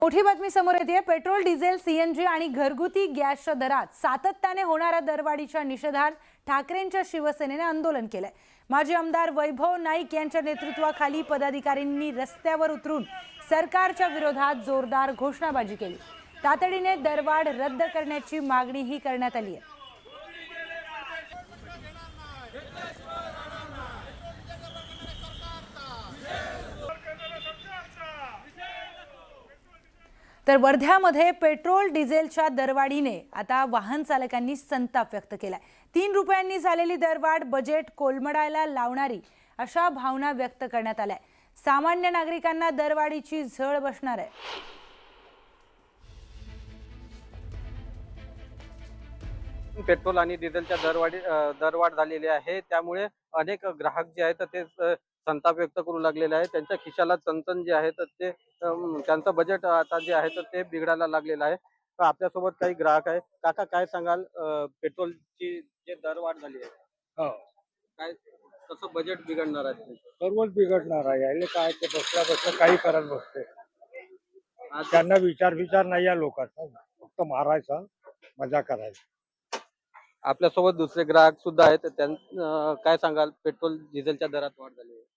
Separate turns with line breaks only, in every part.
मोठी बातमी समोर येते। पेट्रोल, डिझेल, सीएनजी आणि घरगुती गॅसच्या दरात सातत्याने होणाऱ्या दरवाढीच्या निषेधार्थ ठाकरेंच्या शिवसेनेने आंदोलन केलंय। माजी आमदार वैभव नाईक यांच्या नेतृत्वाखाली पदाधिकाऱ्यांनी रस्त्यावर उतरून सरकारच्या विरोधात जोरदार घोषणाबाजी केली। तातडीने दरवाढ रद्द करण्याची मागणीही करण्यात आली आहे। तर वर्ध्यामध्ये पेट्रोल डिझेलच्या दरवाढीने आता वाहन चालकांनी संताप व्यक्त केलाय। 3 रुपयांनी झालेली दरवाढ बजेट कोलमडायला लावणारी अशा भावना व्यक्त करण्यात आल्या। सामान्य नागरिकांना दरवाढीची झळ बसणार आहे।
पेट्रोल आणि डिझेलच्या दरवाढ झालेली आहे, त्यामुळे अनेक ग्राहक जे आहेत ते संताप व्यक्त करू लागलेले आहे। त्यांच्या खिशाला चणचण जे आहे तर ते त्यांचं बजेट आता जे आहे तर ते बिघडायला लागलेलं आहे। तर आपल्यासोबत काही ग्राहक आहे। काका, काय सांगाल, पेट्रोलची जे दरवाढ झाली आहे,
हो,
काय कसं बजेट बिघडणार आहे?
सर्वच बिघडणार आहे। यायला काय ते बसल्या बसल्या काही करत बसते। त्यांना विचार नाही या लोकांचा, फक्त मारायचा, मजा करायची।
आपल्यासोबत दुसरे ग्राहक सुद्धा आहेत। काय सांगाल, पेट्रोल डिझेलच्या दरात वाढ झाली आहे?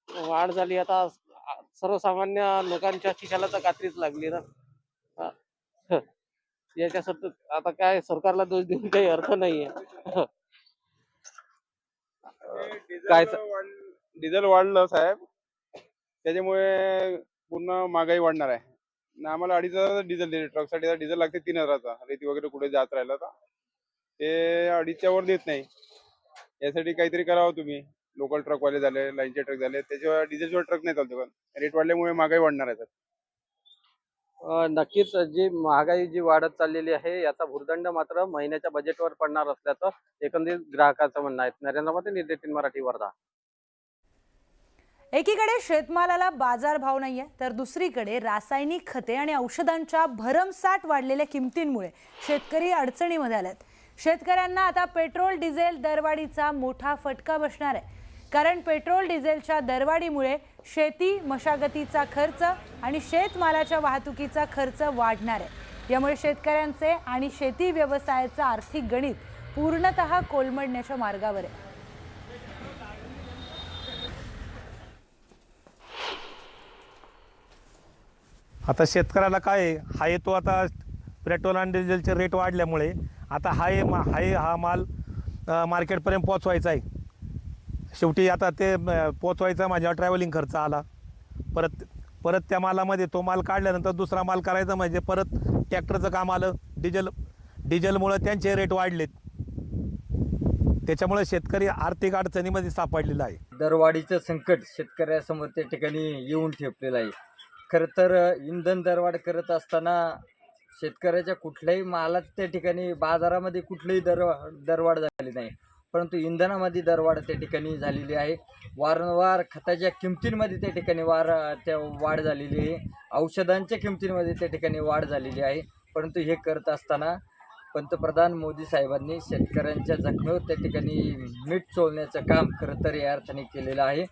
वाढ झाली, आता सर्वसामान्य लोकांच्या खिशाला तर कात्रीच लागली ना। याच्यासाठी आता काय सरकारला दोष देऊन काही अर्थ नाहीये।
काय
डिझेल वाढलं साहेब, त्याच्यामुळे पूर्ण महागाई वाढणार आहे ना। आम्हाला 2,500 डिझेल दिले, ट्रकसाठी डिझेल लागते 3,000चा। रेती वगैरे कुठे जात राहिलं तर ते 2,500 वर देत नाही। यासाठी काहीतरी करावं तुम्ही। लोकल ट्रकवाले झाले, लाईनचे ट्रक झाले, त्याच्यावर डिझेलशिवाय ट्रक नाही चालतो। पण रेट वाढल्यामुळे महागाई वाढणार आहे सर।
नक्कीच जी महागाई जी वाढत चाललेली आहे याचा भुर्दंड मात्र महिन्याच्या बजेटवर पडणार असल्याचं एकंदरीत ग्राहकाचं म्हणणं आहे। नरेंद्र मोदी, न्यूज 18 मराठी, वर्धा।
एकीकडे शेतमालाला बाजारभाव नाहीये, तर दुसरीकडे रासायनिक खते आणि औषधांच्या भरमसाठ वाढलेल्या किमतींमुळे शेतकरी अडचणीमध्ये आलेत। शेतकऱ्यांना आता पेट्रोल डिझेल दरवाढीचा मोठा फटका बसणार आहे, कारण पेट्रोल डिझेलच्या दरवाढीमुळे शेती मशागतीचा खर्च आणि शेतमालाच्या वाहतुकीचा खर्च वाढणार आहे। यामुळे शेतकऱ्यांचे आणि शेती व्यवसायाचं आर्थिक गणित पूर्णतः कोलमडण्याच्या मार्गावर आहे।
आता शेतकऱ्याला काय आहे, तो आता पेट्रोल आणि डिझेलचे रेट वाढल्यामुळे आता हा माल मार्केटपर्यंत पोचवायचा आहे। शेवटी आता ते पोचवायचा माझ्या ट्रॅव्हलिंग खर्च आला, परत त्या मालामध्ये तो माल काढल्यानंतर दुसरा माल करायचा म्हणजे परत ट्रॅक्टरचं काम आलं। डिझेलमुळे त्यांचे रेट वाढलेत, त्याच्यामुळे शेतकरी आर्थिक अडचणीमध्ये सापडलेला आहे।
दरवाढीचं संकट शेतकऱ्यासमोर त्या ठिकाणी येऊन ठेपलेलं आहे। खरं तर इंधन दरवाढ करत असताना शेतकऱ्याच्या कुठल्याही मालात त्या ठिकाणी बाजारामध्ये कुठलीही दरवाढ झाली नाही, परंतु इंधनामध्ये दरवाढ त्या ठिकाणी झालेली आहे। वारंवार खताच्या किमतींमध्ये त्या ठिकाणी वाढ झालेली आहे। औषधांच्या किमतींमध्ये त्या ठिकाणी वाढ झालेली आहे। परंतु हे करत असताना पंतप्रधान मोदी साहेबांनी शेतकऱ्यांच्या जखमेवर त्या ठिकाणी मीठ चोळण्याचं काम खरं तर या अर्थाने केलेलं आहे।